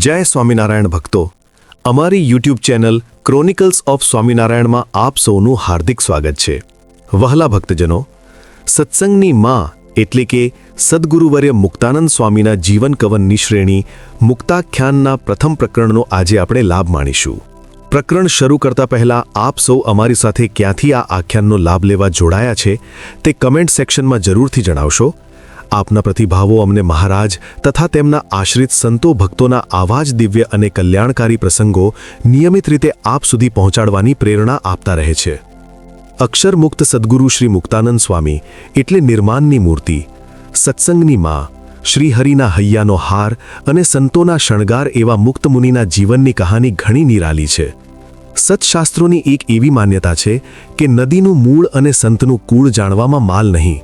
જય સ્વામિનારાયણ ભક્તો, અમારી યુટ્યુબ ચેનલ ક્રોનિકલ્સ ઓફ સ્વામિનારાયણમાં આપ સૌનું હાર્દિક સ્વાગત છે. વહાલા ભક્તજનો, સત્સંગની માં એટલે કે સદ્ગુરુવર્ય મુક્તાનંદ સ્વામીના જીવન કવનની શ્રેણી મુક્તાખ્યાનના પ્રથમ પ્રકરણનો આજે આપણે લાભ માણીશું. પ્રકરણ શરૂ કરતા પહેલા આપ સૌ અમારી સાથે ક્યાંથી આ આખ્યાનનો લાભ લેવા જોડાયા છે તે કમેન્ટ સેક્શનમાં જરૂરથી જણાવશો. આપના પ્રતિભાવો અમને મહારાજ તથા તેમના આશ્રિત સંતો ભક્તોના આવા જ દિવ્ય અને કલ્યાણકારી પ્રસંગો નિયમિત રીતે આપ સુધી પહોંચાડવાની પ્રેરણા આપતા રહે છે. અક્ષરમુક્ત સદ્ગુરુ શ્રી મુક્તાનંદ સ્વામી એટલે નિર્માણની મૂર્તિ, સત્સંગની માં, શ્રીહરિના હૈયાનો હાર અને સંતોના શણગાર એવા મુક્ત મુનિના જીવનની કહાની ઘણી નિરાલી છે. સત્શાસ્ત્રોની એક એવી માન્યતા છે કે નદીનું મૂળ અને સંતનું કુળ જાણવામાં માલ નહીં,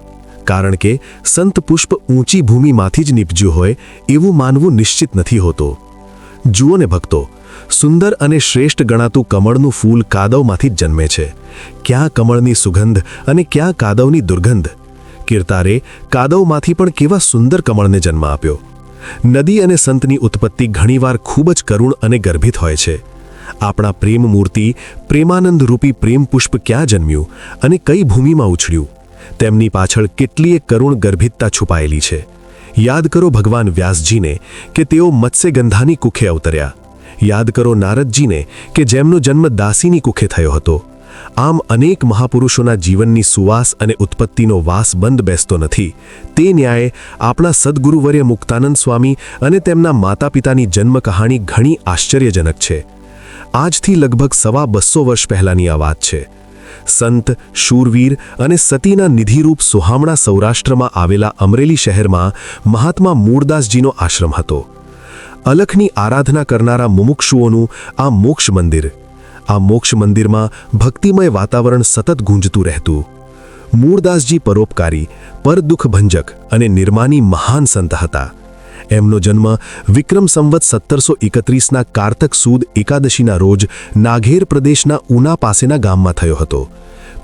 કારણ કે સંત પુષ્પ ઊંચી ભૂમિમાંથી જ નીપજ્યું હોય એવું માનવું નિશ્ચિત નથી હોતો. જુઓ ને ભક્તો, સુંદર અને શ્રેષ્ઠ ગણાતું કમળનું ફૂલ કાદવમાંથી જ જન્મે છે. ક્યાં કમળની સુગંધ અને ક્યાં કાદવની દુર્ગંધ! કીર્તારે કાદવમાંથી પણ કેવા સુંદર કમળને જન્મ આપ્યો. નદી અને સંતની ઉત્પત્તિ ઘણીવાર ખૂબ જ કરુણ અને ગર્ભિત હોય છે. આપણા પ્રેમ મૂર્તિ પ્રેમાનંદ રૂપી પ્રેમ પુષ્પ ક્યાં જન્મ્યું અને કઈ ભૂમિમાં ઉછળ્યું, તેમની પાછળ કેટલીય કરુણ ગર્ભિતતા છુપાયેલી છે. યાદ કરો ભગવાન વ્યાસજીને કે તેઓ મત્સ્યગંધાની કુખે અવતર્યા. યાદ કરો નારદજીને કે જેમનો જન્મ દાસીની કુખે થયો હતો. આમ અનેક મહાપુરુષોના જીવનની સુવાસ અને ઉત્પત્તિનો વાસ બંધ બેસતો નથી. તે ન્યાયે આપણા સદ્ગુરુવર્ય મુક્તાનંદ સ્વામી અને તેમના માતા પિતાની જન્મ કહાણી ઘણી આશ્ચર્યજનક છે. આજથી લગભગ 250 વર્ષ પહેલાંની આ વાત છે. સંત, શૂરવીર અને સતીના નિધિરૂપ સુહામણા સૌરાષ્ટ્રમાં આવેલા અમરેલી શહેરમાં મહાત્મા મૂળદાસજીનો આશ્રમ હતો. અલખની આરાધના કરનારા મુમુક્ષુઓનું આ મોક્ષ મંદિર. આ મોક્ષ મંદિરમાં ભક્તિમય વાતાવરણ સતત ગુંજતું રહેતું. મૂળદાસજી પરોપકારી, પરદુઃખ ભંજક અને નિર્માની મહાન સંત હતા. એમનો જન્મ વિક્રમ સંવત 1731ના કારતક સુદ એકાદશીના રોજ નાઘેર પ્રદેશના ઉના પાસેના ગામમાં થયો હતો.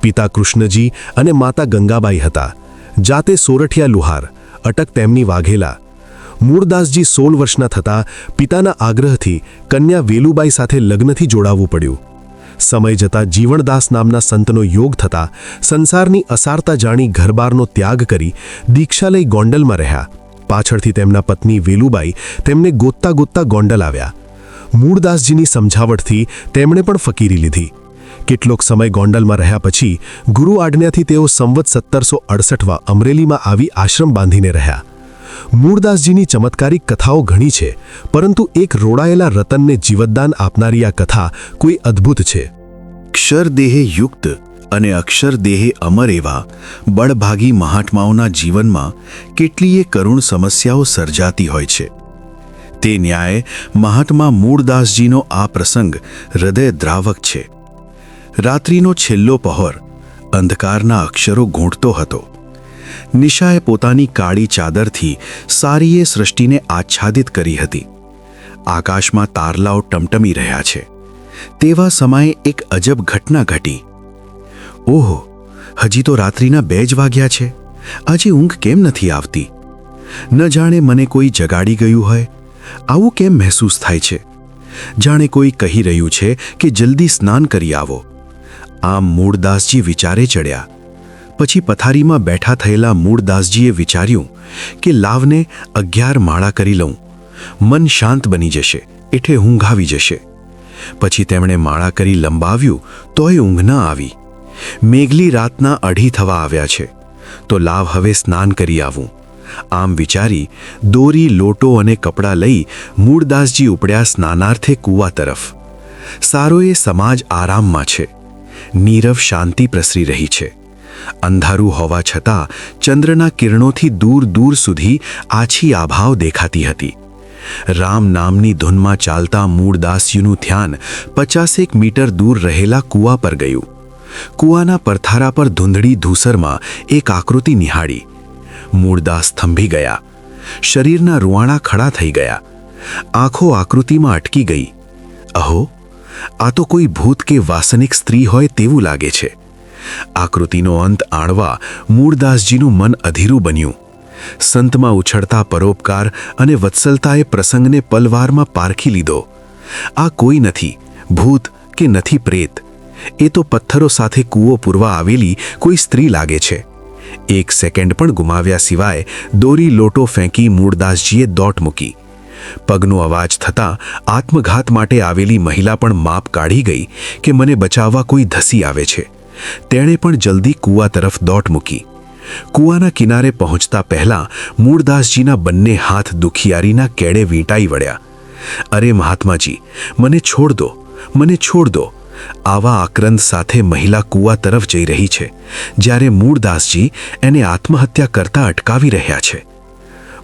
પિતા કૃષ્ણજી અને માતા ગંગાબાઈ હતા. જાતે સોરઠિયા લુહાર, અટક તેમની વાઘેલા. મૂળદાસજી 16 વર્ષના થતાં પિતાના આગ્રહથી કન્યા વેલુબાઈ સાથે લગ્નથી જોડાવવું પડ્યું. સમય જતાં જીવણદાસ નામના સંતનો યોગ થતાં સંસારની અસારતા જાણી ઘરબારનો ત્યાગ કરી દીક્ષા લઈ ગોંડલમાં રહ્યા. પાછળથી તેમના પત્ની વેલુબાઈ તેમને ગોતતા ગોતતા ગોંડલ આવ્યા. મૂળદાસજીની સમજાવટથી તેમણે પણ ફકીરી લીધી. કેટલોક સમય ગોંડલમાં રહ્યા પછી ગુરુ આજ્ઞાથી તેઓ સંવત 1768 અમરેલીમાં આવી આશ્રમ બાંધીને રહ્યા. મૂળદાસજીની ચમત્કારિક કથાઓ ઘણી છે, પરંતુ એક રોડાયેલા રતનને જીવતદાન આપનારી આ કથા કોઈ અદ્ભુત છે. અક્ષરદેહે યુક્ત અને અક્ષરદેહે અમર એવા બળભાગી મહાત્માઓના જીવનમાં કેટલીય કરુણ સમસ્યાઓ સર્જાતી હોય છે. તે ન્યાયે મહાત્મા મૂળદાસજીનો આ પ્રસંગ હૃદયદ્રાવક છે. રાત્રિનો છેલ્લો પહોર અંધકારના અક્ષરો ગૂંટતો હતો. નિશાએ પોતાની કાળી ચાદરથી સારીએ સૃષ્ટિને આચ્છાદિત કરી હતી. આકાશમાં તારલાઓ ટમટમી રહ્યા છે. તેવા સમયે એક અજબ ઘટના ઘટી. ઓહો, હજી તો રાત્રિના 2 જ વાગ્યા છે. હજી ઊંઘ કેમ નથી આવતી? ન જાણે મને કોઈ જગાડી ગયું હોય. આવું કેમ મહેસૂસ થાય છે? જાણે કોઈ કહી રહ્યું છે કે જલ્દી સ્નાન કરી આવો. આમ મૂળદાસજી વિચારે ચડ્યા. પછી પથારીમાં બેઠા થયેલા મૂળદાસજીએ વિચાર્યું કે લાવને 11 માળા કરી લઉં. મન શાંત બની જશે એટલે ઊંઘ આવી જશે. પછી તેમણે માળા કરી લંબાવ્યું તોય ઊંઘ ન આવી. મેઘલી રાતના 2:30 થવા આવ્યા છે, તો લાવ હવે સ્નાન કરી આવું. આમ વિચારી દોરી, લોટો અને કપડાં લઈ મૂળદાસજી ઉપડ્યા સ્નાનાર્થે કૂવા તરફ. સારોએ સમાજ આરામમાં છે. નીરવ શાંતિ પ્રસરી રહી છે. અંધારું હોવા છતાં ચંદ્રના કિરણોથી દૂર દૂર સુધી આછી આભાવ દેખાતી હતી. રામ નામની ધૂનમાં ચાલતા મૂળદાસજીનું ધ્યાન 50 મીટર દૂર રહેલા કૂવા પર ગયું. કૂવાના પરથારા પર ધૂંધળી ધૂસરમાં એક આકૃતિ નિહાળી. મૂળદાસ થંભી ગયા. શરીરના રૂવાણા ખડા થઈ ગયા. આંખો આકૃતિમાં અટકી ગઈ. અહો, આ તો કોઈ ભૂત કે વાસનિક સ્ત્રી હોય તેવું લાગે છે. આકૃતિનો અંત આણવા મૂળદાસજીનું મન અધીરું બન્યું. સંતમાં ઉછળતા પરોપકાર અને વત્સલતાએ પ્રસંગને પલવારમાં પારખી લીધો. આ કોઈ નથી ભૂત કે નથી પ્રેત, એ તો પથ્થરો સાથે કૂવો પૂરવા આવેલી કોઈ સ્ત્રી લાગે છે. એક સેકન્ડ પણ ગુમાવ્યા સિવાય દોરી લોટો ફેંકી મૂળદાસજીએ દોટ મૂકી. પગનો અવાજ થતાં આત્મઘાત માટે આવેલી મહિલા પણ માપ કાઢી ગઈ કે મને બચાવવા કોઈ ધસી આવે છે. તેણે પણ જલ્દી કૂવા તરફ દોટ મૂકી. કૂવાના કિનારે પહોંચતા પહેલાં મૂળદાસજીના બંને હાથ દુખિયારીના કેડે વીંટાઈ વળ્યા. અરે મહાત્માજી, મને છોડ દો, મને છોડ દો. આવા આક્રંદ સાથે મહિલા કૂવા તરફ જઈ રહી છે, જ્યારે મૂળદાસજી એને આત્મહત્યા કરતા અટકાવી રહ્યા છે.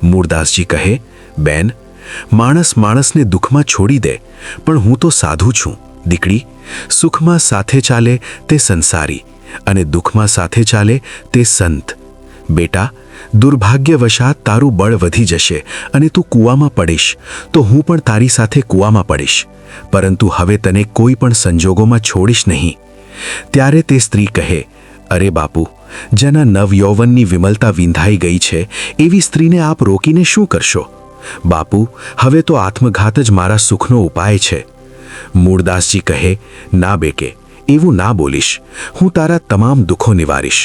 મૂળદાસજી કહે, બેન, માણસ માણસને દુઃખમાં છોડી દે, પણ હું તો સાધુ છું દીકરી. સુખમાં સાથે ચાલે તે સંસારી, અને દુઃખમાં સાથે ચાલે તે સંત. બેટા, દુર્ભાગ્યવશાત તારું બળ વધી જશે અને તું કૂવામાં પડીશ, તો હું પણ તારી સાથે કૂવામાં પડીશ, પરંતુ હવે તને કોઈ પણ સંજોગોમાં છોડીશ નહીં. ત્યારે તે સ્ત્રી કહે, અરે બાપુ, જેના નવયૌવનની વિમલતા વિંધાઈ ગઈ છે એવી સ્ત્રીને આપ રોકીને શું કરશો? બાપુ, હવે તો આત્મઘાત જ મારા સુખનો ઉપાય છે. મૂળદાસજી કહે, ના બેટે, એવું ના બોલીશ. હું તારા તમામ દુઃખો નિવારીશ.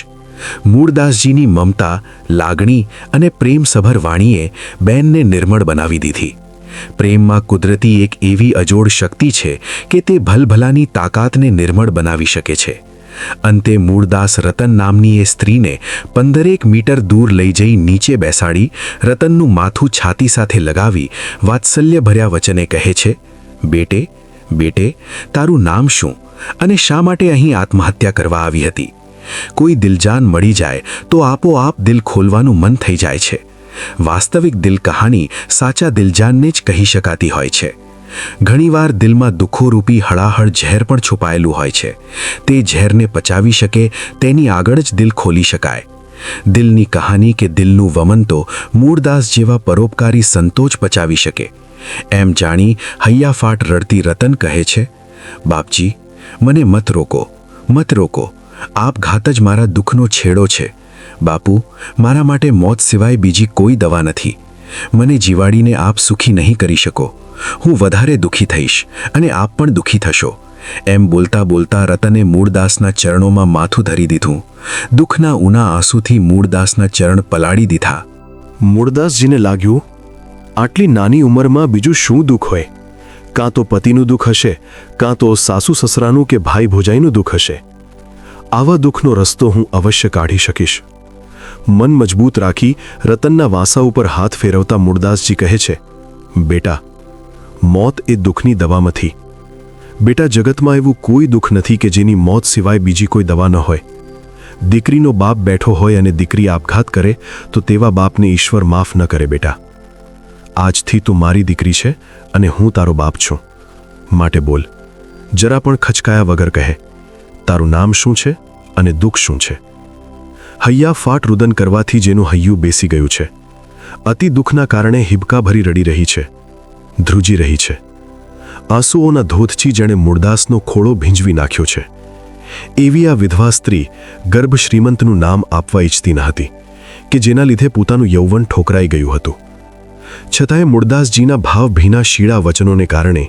મૂળદાસજીની મમતા, લાગણી અને પ્રેમસભર વાણીએ બેનને નિર્મળ બનાવી દીધી. પ્રેમમાં કુદરતી એક એવી અજોડ શક્તિ છે કે તે ભલભલાની તાકાતને નિર્મળ બનાવી શકે છે. અંતે મૂળદાસ રતન નામની એ સ્ત્રીને 15 મીટર દૂર લઈ જઈ નીચે બેસાડી રતનનું માથું છાતી સાથે લગાવી વાત્સલ્યભર્યા વચને કહે છે, બેટે, બેટે, તારું નામ શું અને શા માટે અહીં આત્મહત્યા કરવા આવી હતી? કોઈ દિલજાન મળી જાય તો આપોઆપ દિલ ખોલવાનું મન થઈ જાય છે. વાસ્તવિક દિલ કહાણી સાચા દિલજાનને જ કહી શકાતી હોય છે. ઘણીવાર દિલમાં દુઃખોરૂપી હળાહળ ઝેર પણ છુપાયેલું હોય છે. તે ઝેરને પચાવી શકે તેની આગળ જ દિલ ખોલી શકાય. દિલની કહાની કે દિલનું વમન તો મૂળદાસ જેવા પરોપકારી સંતો જ પચાવી શકે. એમ જાણી હૈયાફાટ રડતી રતન કહે છે, બાપજી, મને મત રોકો, મત રોકો. આપઘાત જ મારા દુઃખનો છેડો છે. બાપુ, મારા માટે મોત સિવાય બીજી કોઈ દવા નથી. મને જીવાડીને આપ સુખી નહીં કરી શકો. હું વધારે દુઃખી થઈશ અને આપ પણ દુઃખી થશો. એમ બોલતા બોલતા રતને મૂળદાસના ચરણોમાં માથું ધરી દીધું. દુઃખના ઊના આંસુથી મૂળદાસના ચરણ પલાળી દીધા. મૂળદાસજીને લાગ્યું, આટલી નાની ઉંમરમાં બીજું શું દુઃખ હોય? કાં તો પતિનું દુઃખ હશે, કાં તો સાસુ સસરાનું કે ભાઈ ભોજાઈનું દુઃખ હશે. આવા દુઃખનો રસ્તો હું અવશ્ય કાઢી શકીશ. મન મજબૂત રાખી રતનના વાંસા ઉપર હાથ ફેરવતા મૂળદાસજી કહે છે, બેટા, મોત એ દુઃખની દવામાંથી. બેટા, જગતમાં એવું કોઈ દુઃખ નથી કે જેની મોત સિવાય બીજી કોઈ દવા ન હોય. દીકરીનો બાપ બેઠો હોય અને દીકરી આપઘાત કરે તો તેવા બાપને ઈશ્વર માફ ન કરે. બેટા, આજથી તું મારી દીકરી છે અને હું તારો બાપ છું. માટે બોલ, જરા પણ ખચકાયા વગર કહે, તારું નામ શું છે અને દુઃખ શું છે? હૈયાફાટ રુદન કરવાથી જેનું હૈયું બેસી ગયું છે, અતિ દુઃખના કારણે હિબકા ભરી રડી રહી છે, ધ્રુજી રહી છે. આંસુઓના ધોધથી જેણે મૂળદાસનો ખોળો ભીંજવી નાખ્યો છે. એવી આ વિધવા સ્ત્રી ગર્ભ શ્રીમંતનું નામ આપવા ઈચ્છતી ન હતી કે જેના લીધે પોતાનું યૌવન ઠોકરાઈ ગયું હતું. છતાંય મૂળદાસજીના ભાવભીના શીળા વચનોને કારણે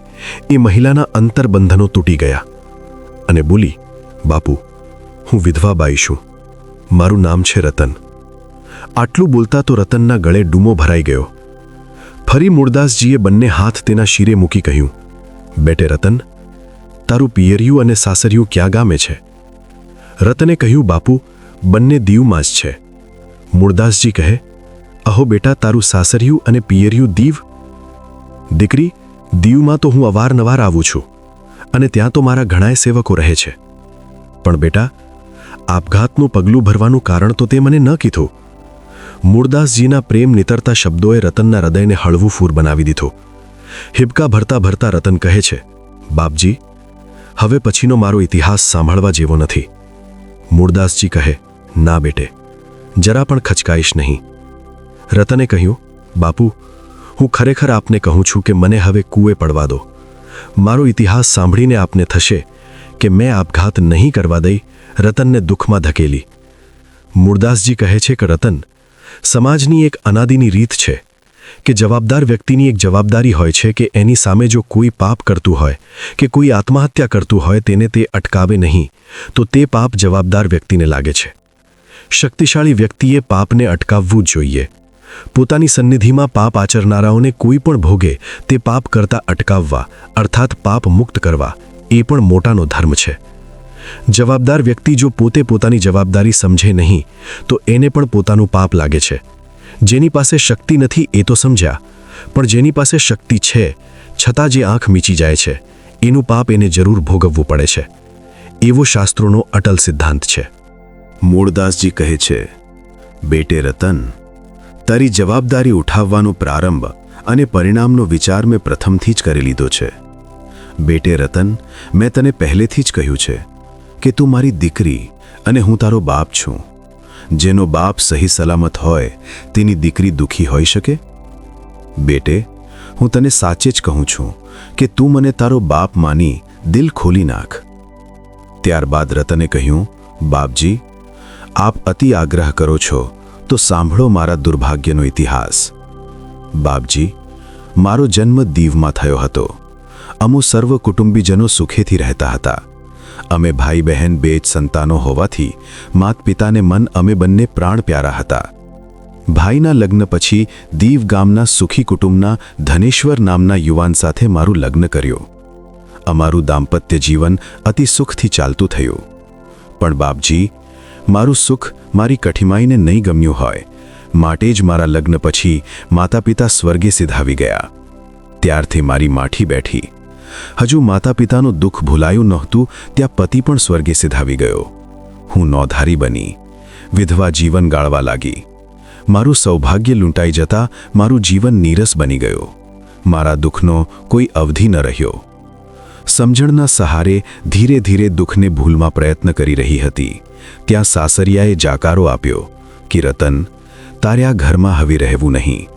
એ મહિલાના અંતરબંધનો તૂટી ગયા અને બોલી, બાપુ, હું વિધવા બાઈ છું. મારું નામ છે રતન. આટલું બોલતા તો રતનના ગળે ડૂમો ભરાઈ ગયો. ફરી મૂળદાસજીએ બંને હાથ તેના શિરે મૂકી કહ્યું, બેટે રતન, તારું પિયરિયું અને સાસરિયું ક્યાં ગામે છે? રતને કહ્યું, બાપુ, બંને દીવમાં જ છે. મૂળદાસજી કહે, અહો બેટા, તારું સાસરિયું અને પિયરિયું દીવ? દીકરી, દીવમાં તો હું અવારનવાર આવું છું અને ત્યાં તો મારા ઘણાય સેવકો રહે છે. પણ બેટા, આપઘાતનું પગલું ભરવાનું કારણ તો તે મને ન કીધું. મૂળદાસજીના પ્રેમ નિતરતા શબ્દોએ રતનના હૃદયને હળવું ફૂર બનાવી દીધું. હિબકા ભરતા ભરતા રતન કહે છે, બાપજી, હવે પછીનો મારો ઇતિહાસ સાંભળવા જેવો નથી. મૂળદાસજી કહે, ના બેટે, જરા પણ ખચકાઈશ નહીં. રતને કહ્યું, બાપુ, હું ખરેખર આપને કહું છું કે મને હવે કૂએ પડવા દો. મારો ઇતિહાસ સાંભળીને આપને થશે કે મેં આપઘાત નહીં કરવા દઈ રતનને દુઃખમાં ધકેલી. મૂળદાસજી કહે છે કે રતન, સમાજની એક અનાદિની રીત છે કે જવાબદાર વ્યક્તિની એક જવાબદારી હોય છે કે એની સામે જો કોઈ પાપ કરતું હોય કે કોઈ આત્મહત્યા કરતું હોય તેને તે અટકાવે નહીં તો તે પાપ જવાબદાર વ્યક્તિને લાગે છે. શક્તિશાળી વ્યક્તિએ પાપને અટકાવવું જ જોઈએ. પોતાની સન્નિધિમાં પાપ આચરનારાઓને કોઈ પણ ભોગે તે પાપ કરતા અટકાવવા અર્થાત પાપ મુક્ત કરવા એ પણ મોટાનો ધર્મ છે. જવાબદાર વ્યક્તિ જો પોતે પોતાની જવાબદારી સમજે નહીં તો એને પણ પોતાનું પાપ લાગે છે. જેની પાસે શક્તિ નથી એ તો સમજ્યા, પણ જેની પાસે શક્તિ છે છતાં જે આંખ મીચી જાય છે એનું પાપ એને જરૂર ભોગવવું પડે છે. એવો શાસ્ત્રોનો અટલ સિદ્ધાંત છે. મૂળદાસજી કહે છે, બેટે રતન, તારી જવાબદારી ઉઠાવવાનો પ્રારંભ અને પરિણામનો વિચાર મેં પ્રથમથી જ કરી લીધો છે. બેટે રતન, મેં તને પહેલેથી જ કહ્યું છે કે તું મારી દીકરી અને હું તારો બાપ છું. જેનો બાપ સહી સલામત હોય તેની દીકરી દુઃખી હોઈ શકે? બેટે, હું તને સાચે જ કહું છું કે તું મને તારો બાપ માની દિલ ખોલી નાખ. ત્યારબાદ રતને કહ્યું, બાપજી, આપ અતિ આગ્રહ કરો છો તો સાંભળો મારા દુર્ભાગ્યનો ઇતિહાસ. બાપજી, મારો જન્મ દીવમાં થયો હતો. અમુ સર્વ કુટુંબીજનો સુખેથી રહેતા હતા. અમે ભાઈ બહેન 2 જ સંતાનો હોવાથી માત પિતાને મન અમે બંને પ્રાણ પ્યારા હતા. ભાઈના લગ્ન પછી દીવ ગામના સુખી કુટુંબના ધનેશ્વર નામના યુવાન સાથે મારું લગ્ન કર્યું. અમારું દાંપત્ય જીવન અતિ સુખથી ચાલતું થયું. પણ બાપજી, મારું સુખ મારી કઠિમાઈને નહીં ગમ્યું હોય માટે જ મારા લગ્ન પછી માતા પિતા સ્વર્ગે સિધાવી ગયા. ત્યારથી મારી માઠી બેઠી. હજુ માતા પિતાનું દુઃખ ભૂલાયું નહોતું ત્યાં પતિ પણ સ્વર્ગે સિધાવી ગયો. હું નોધારી બની, વિધવા જીવન ગાળવા લાગી. મારું સૌભાગ્ય લૂંટાઈ જતાં મારું જીવન નીરસ બની ગયું. મારા દુઃખનો કોઈ અવધિ ન રહ્યો. સમજણના સહારે ધીરે ધીરે દુઃખને ભૂલવા પ્રયત્ન કરી રહી હતી ત્યાં સાસરિયાએ જાકારો આપ્યો કે રતન, તારે આ ઘરમાં હવે રહેવું નહીં,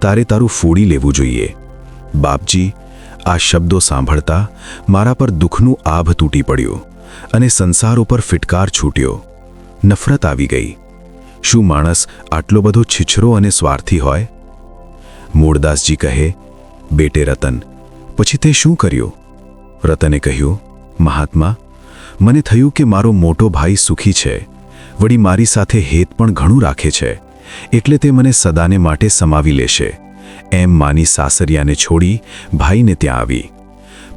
તારે તારું ફોડી લેવું જોઈએ. બાપજી, આ શબ્દો સાંભળતા મારા પર દુઃખનું આભ તૂટી પડ્યું અને સંસાર ઉપર ફિટકાર છૂટ્યો. નફરત આવી ગઈ. શું માણસ આટલો બધો છીછરો અને સ્વાર્થી હોય? મૂળદાસજી કહે, બેટે રતન, પછી તે શું કર્યું? રતને કહ્યું, મહાત્મા, મને થયું કે મારો મોટો ભાઈ સુખી છે, વળી મારી સાથે હેત પણ ઘણું રાખે છે, એટલે તે મને સદાને માટે સમાવી લેશે. એમ માની સાસરિયાને છોડી ભાઈને ત્યાં આવી.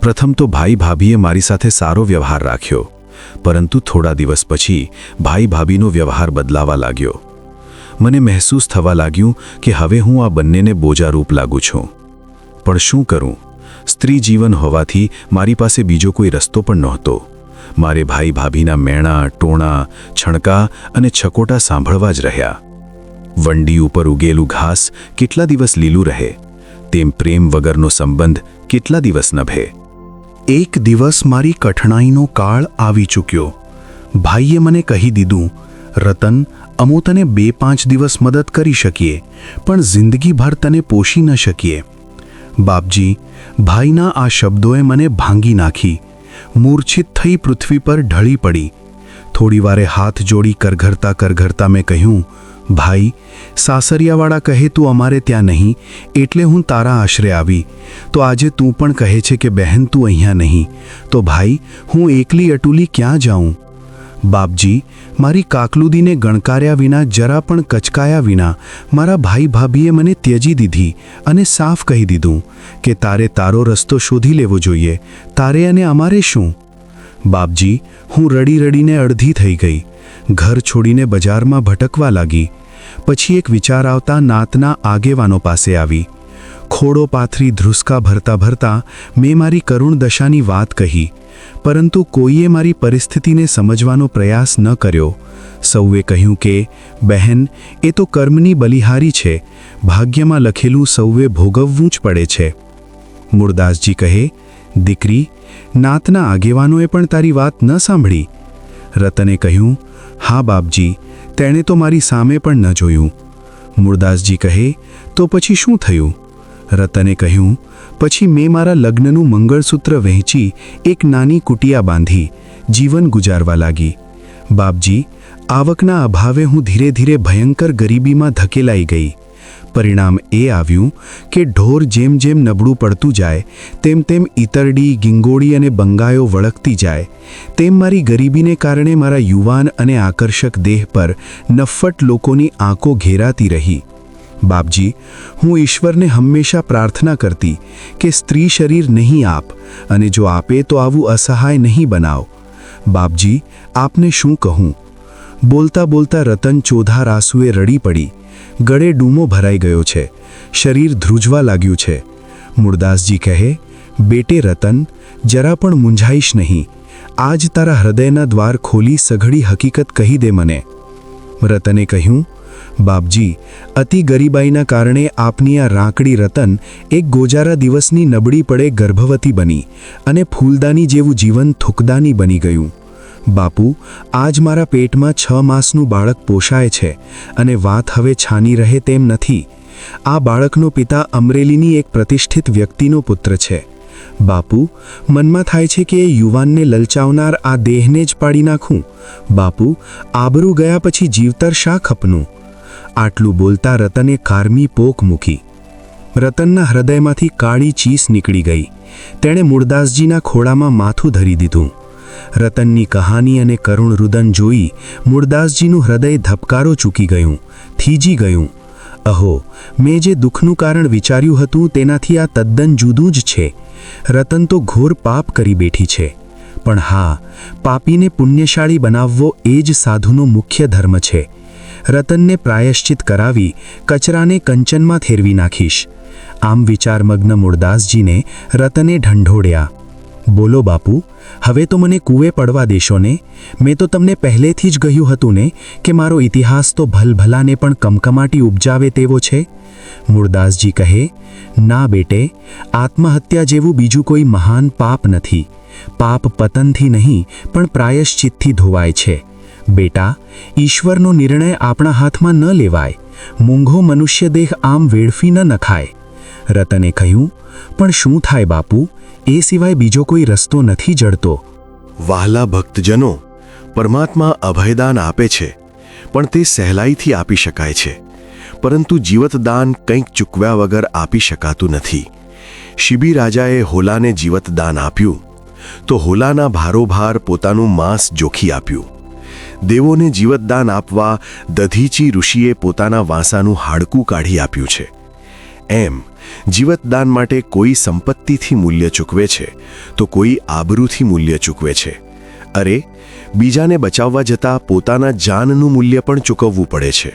પ્રથમ તો ભાઈ ભાભીએ મારી સાથે સારો વ્યવહાર રાખ્યો, પરંતુ થોડા દિવસ પછી ભાઈ ભાભીનો વ્યવહાર બદલાવા લાગ્યો. મને મહેસૂસ થવા લાગ્યું કે હવે હું આ બંનેને બોજારૂપ લાગુ છું. પણ શું કરું? સ્ત્રી જીવન હોવાથી મારી પાસે બીજો કોઈ રસ્તો પણ નહોતો. મારે ભાઈ ભાભીના મેણા, ટોણા, છણકા અને છકોટા સાંભળવા જ રહ્યા. વંડી ઉપર ઉગેલું ઘાસ કેટલા દિવસ લીલું રહે, તેમ પ્રેમ વગરનો સંબંધ કેટલા દિવસ નભે. એક દિવસ મારી કઠણાઈનો કાળ આવી ચૂક્યો. ભાઈએ મને કહી દીધું, રતન, અમો તને 2-5 દિવસ મદદ કરી શકીએ, પણ જિંદગીભર તને પોષી ન શકીએ. બાપજી, ભાઈના આ શબ્દોએ મને ભાંગી નાખી. મૂર્છિત થઈ પૃથ્વી પર ઢળી પડી. થોડીવારે હાથ જોડી કરઘરતા મેં કહ્યું, ભાઈ, સાસરિયાવાળા કહે તું અમારે ત્યાં નહીં એટલે હું તારા આશરે આવી, તો આજે તું પણ કહે છે કે બહેન તું અહીંયા નહીં, તો ભાઈ હું એકલી અટુલી ક્યાં જાઉં? બાપજી, મારી કાકલુદીને ગણકાર્યા વિના, જરા પણ કચકાયા વિના મારા ભાઈ ભાભીએ મને ત્યજી દીધી અને સાફ કહી દીધું કે તારે તારો રસ્તો શોધી લેવો જોઈએ, તારે અને અમારે શું? બાપજી, હું રડી રડીને અડધી થઈ ગઈ. ઘર છોડીને બજારમાં ભટકવા લાગી. પછી એક વિચાર આવતા નાતના આગેવાનો પાસે આવી. ખોડો પાથરી ધ્રુસકા ભરતા મેં મારી કરુણ દશાની વાત કહી, પરંતુ કોઈએ મારી પરિસ્થિતિને સમજવાનો પ્રયાસ ન કર્યો. સૌએ કહ્યું કે બહેન, એ તો કર્મની બલિહારી છે, ભાગ્યમાં લખેલું સૌએ ભોગવવું જ પડે છે. મૂળદાસજી કહે, દીકરી, નાતના આગેવાનોએ પણ તારી વાત ન સાંભળી? રતને કહ્યું, હા બાપજી, તેણે તો મારી સામે પણ ન જોયું. મૂળદાસજી કહે, તો પછી શું થયું? રતને કહ્યું, પછી મેં મારા લગ્નનું મંગળસૂત્ર વહેંચી એક નાની કુટિયા બાંધી જીવન ગુજારવા લાગી. બાપજી, આવકના અભાવે હું ધીરે ધીરે ભયંકર ગરીબીમાં ધકેલાઈ ગઈ. પરિણામ એ આવ્યું કે ઢોર જેમ જેમ નબળું પડતું જાય તેમ તેમ ઈતરડી, ગીંગોળી અને બંગાયો વળગતી જાય તેમ મારી ગરીબીને કારણે મારા યુવાન અને આકર્ષક દેહ પર નફ્ફટ લોકોની આંખો ઘેરાતી રહી. બાપજી, હું ઈશ્વરને હંમેશા પ્રાર્થના કરતી કે સ્ત્રી શરીર નહીં આપ, અને જો આપે તો આવું અસહાય નહીં બનાવ. બાપજી, આપને શું કહું? બોલતા બોલતા રતન ચોધાર આંસુએ રડી પડી. ગળે ડૂમો ભરાઈ ગયો છે. શરીર ધ્રુજવા લાગ્યું છે. મૂળદાસજી કહે, બેટે રતન, જરા પણ મૂંઝાઈશ નહીં. આજ તારા હૃદયના દ્વાર ખોલી સઘળી હકીકત કહી દે મને. રતને કહ્યું, બાપજી, અતિ ગરીબાઈના કારણે આપની આ રાંકડી રતન એક ગોજારા દિવસની નબળી પડે ગર્ભવતી બની અને ફૂલદાની જેવું જીવન થૂકદાની બની ગયું. બાપુ, આજ મારા પેટમાં 6 માસનું બાળક પોષાય છે અને વાત હવે છાની રહે તેમ નથી. આ બાળકનો પિતા અમરેલીની એક પ્રતિષ્ઠિત વ્યક્તિનો પુત્ર છે. બાપુ, મનમાં થાય છે કે એ યુવાનને લલચાવનાર આ દેહને જ પાડી નાખું. બાપુ, આબરૂ ગયા પછી જીવતર શા ખપનું? આટલું બોલતા રતને કારમી પોક મૂકી. રતનના હૃદયમાંથી કાળી ચીસ નીકળી ગઈ. તેણે મૂળદાસજીના ખોળામાં માથું ધરી દીધું. રતનની કહાની અને કરુણ રુદન જોઈ મૂળદાસજીનું હૃદય ધબકારો ચૂકી ગયું, થીજી ગયું. અહો, મેં જે દુઃખનું કારણ વિચાર્યું હતું તેનાથી આ તદ્દન જુદું જ છે. રતન તો ઘોર પાપ કરી બેઠી છે. પણ હા, પાપીને પુણ્યશાળી બનાવવો એ જ સાધુનો મુખ્ય ધર્મ છે. રતનને પ્રાયશ્ચિત કરાવી કચરાને કંચનમાં ફેરવી નાખીશ. આમ વિચારમગ્ન મૂળદાસજીને રતને ઢંઢોળ્યા. બોલો બાપુ, હવે તો મને કૂવે પડવા દેશો ને? મેં તો તમને પહેલેથી જ કહ્યું હતું ને કે મારો ઇતિહાસ તો ભલભલાને પણ કમકમાટી ઉપજાવે તેવો છે. મૂળદાસજી કહે, ના બેટે, આત્મહત્યા જેવું બીજું કોઈ મહાન પાપ નથી. પાપ પતનથી નહીં પણ પ્રાયશ્ચિતથી ધોવાય છે. બેટા, ઈશ્વરનો નિર્ણય આપણા હાથમાં ન લેવાય. મૂંઘો મનુષ્ય દેહ આમ વેડફી ન નખાય. રતને કહ્યું, પણ શું થાય બાપુ? એ સિવાય બીજો કોઈ રસ્તો નથી જડતો. વહાલા ભક્તજનો, પરમાત્મા અભયદાન આપે છે, પણ તે સહેલાઈથી આપી શકાય છે. પરંતુ જીવતદાન કંઈક ચૂકવ્યા વગર આપી શકાતું નથી. શિબી રાજાએ હોલાને જીવતદાન આપ્યું તો હોલાના ભારોભાર પોતાનું માંસ જોખી આપ્યું. દેવોને જીવતદાન આપવા દધીચી ઋષિએ પોતાના વાંસાનું હાડકું કાઢી આપ્યું છે. એમ જીવતદાન માટે કોઈ સંપત્તિથી મૂલ્ય ચૂકવે છે તો કોઈ આબરૂથી મૂલ્ય ચૂકવે છે. અરે, બીજાને બચાવવા જતાં પોતાના જાનનું મૂલ્ય પણ ચૂકવવું પડે છે.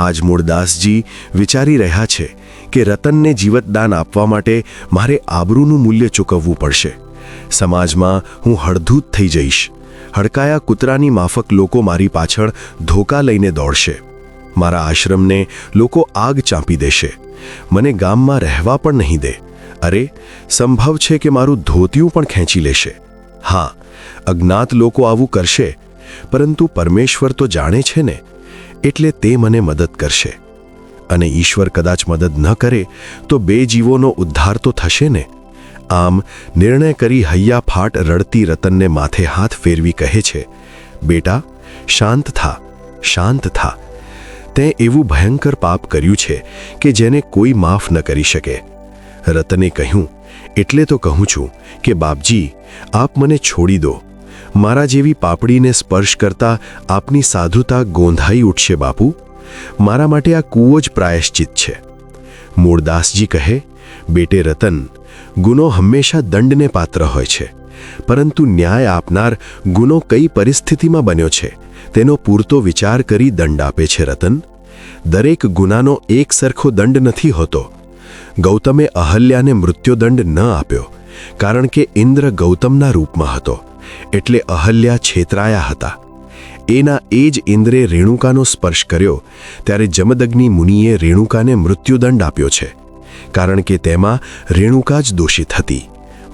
આજ મૂળદાસજી વિચારી રહ્યા છે કે રતનને જીવતદાન આપવા માટે મારે આબરૂનું મૂલ્ય ચૂકવવું પડશે. સમાજમાં હું હળધૂત થઈ જઈશ. હડકાયા કૂતરાની માફક લોકો મારી પાછળ ધોકા લઈને દોડશે. મારા આશ્રમને લોકો આગ ચાંપી દેશે. મને ગામમાં રહેવા પણ નહીં દે. અરે, સંભવ છે કે મારું ધોતિયું પણ ખેંચી લેશે. હા, અજ્ઞાત લોકો આવું કરશે, પરંતુ પરમેશ્વર તો જાણે છે ને, એટલે તે મને મદદ કરશે. અને ઈશ્વર કદાચ મદદ ન કરે તો 2 જીવોનો ઉદ્ધાર તો થશે ને. આમ નિર્ણય કરી હૈયા ફાટ રડતી રતનને માથે હાથ ફેરવી કહે છે, બેટા, શાંત થા, શાંત થા. તે એવું ભયંકર પાપ કર્યું છે કે જેને કોઈ માફ ન કરી શકે. રતને કહ્યું, એટલે તો કહું છું કે બાપજી, આપ મને છોડી દો. મારા જેવી પાપડીને સ્પર્શ કરતા આપની સાધુતા ગોંધાઈ ઉઠશે બાપુ. મારા માટે આ કૂવો જ પ્રાયશ્ચિત છે. મૂળદાસજી કહે, બેટે રતન, ગુનો હંમેશા દંડને પાત્ર હોય છે, પરંતુ ન્યાય આપનાર ગુનો કઈ પરિસ્થિતિમાં બન્યો છે તેનો પૂરતો વિચાર કરી દંડ આપે છે. રતન, દરેક ગુનાનો એક સરખો દંડ નથી હોતો. ગૌતમે અહલ્યાને મૃત્યુદંડ ન આપ્યો કારણ કે ઇન્દ્ર ગૌતમના રૂપમાં હતો, એટલે અહલ્યા છેતરાયા હતા. એના એ જ ઇન્દ્રે રેણુકાનો સ્પર્શ કર્યો ત્યારે જમદગ્નિ મુનિએ રેણુકાને મૃત્યુદંડ આપ્યો છે, કારણ કે તેમાં રેણુકા જ દોષિત હતી.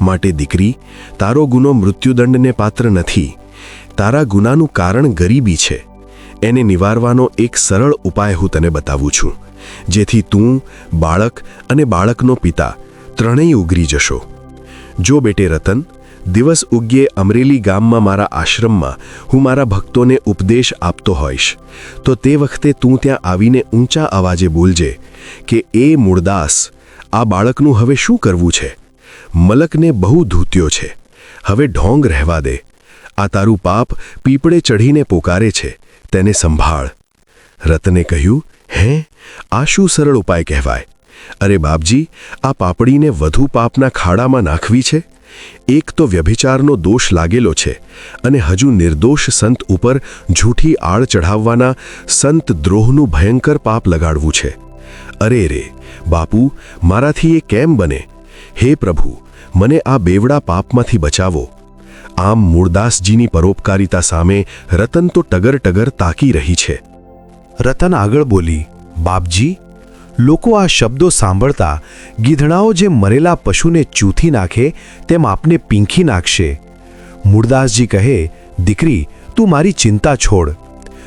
માટે દીકરી, તારો ગુનો મૃત્યુદંડને પાત્ર નથી. તારા ગુનાનું કારણ ગરીબી છે. એને નિવારવાનો એક સરળ ઉપાય હું તને બતાવું છું, જેથી તું, બાળક અને બાળકનો પિતા ત્રણેય ઉગરી જશો. જો બેટે રતન, દિવસ ઉગ્યે અમરેલી ગામમાં મારા આશ્રમમાં હું મારા ભક્તોને ઉપદેશ આપતો હોઈશ તો તે વખતે તું ત્યાં આવીને ઊંચા અવાજે બોલજે કે એ મૂળદાસ, આ બાળકનું હવે શું કરવું છે? મલકને બહુ ધૂત્યો છે, હવે ઢોંગ રહેવા દે. આ તારું પાપ પીપળે ચઢીને પોકારે છે, તેને સંભાળ. રતને કહ્યું, હે, આ શું સરળ ઉપાય કહેવાય? અરે બાપજી, આ પાપડીને વધુ પાપના ખાડામાં નાખવી છે? એક તો વ્યભિચારનો દોષ લાગેલો છે અને હજુ નિર્દોષ સંત ઉપર જૂઠી આડ ચઢાવવાના સંત દ્રોહનું ભયંકર પાપ લગાડવું છે. અરે રે બાપુ, મારાથી એ કેમ બને? હે પ્રભુ, મને આ બેવડા પાપમાંથી બચાવો. આમ મૂળદાસજીની પરોપકારિતા સામે રતન તો ટગર ટગર તાકી રહી છે. રતન આગળ બોલી, બાપજી, લોકો આ શબ્દો સાંભળતા ગીધડાઓ જે મરેલા પશુને ચૂથી નાખે તેમ આપને પીંખી નાખશે. મૂળદાસજી કહે, દીકરી, તું મારી ચિંતા છોડ.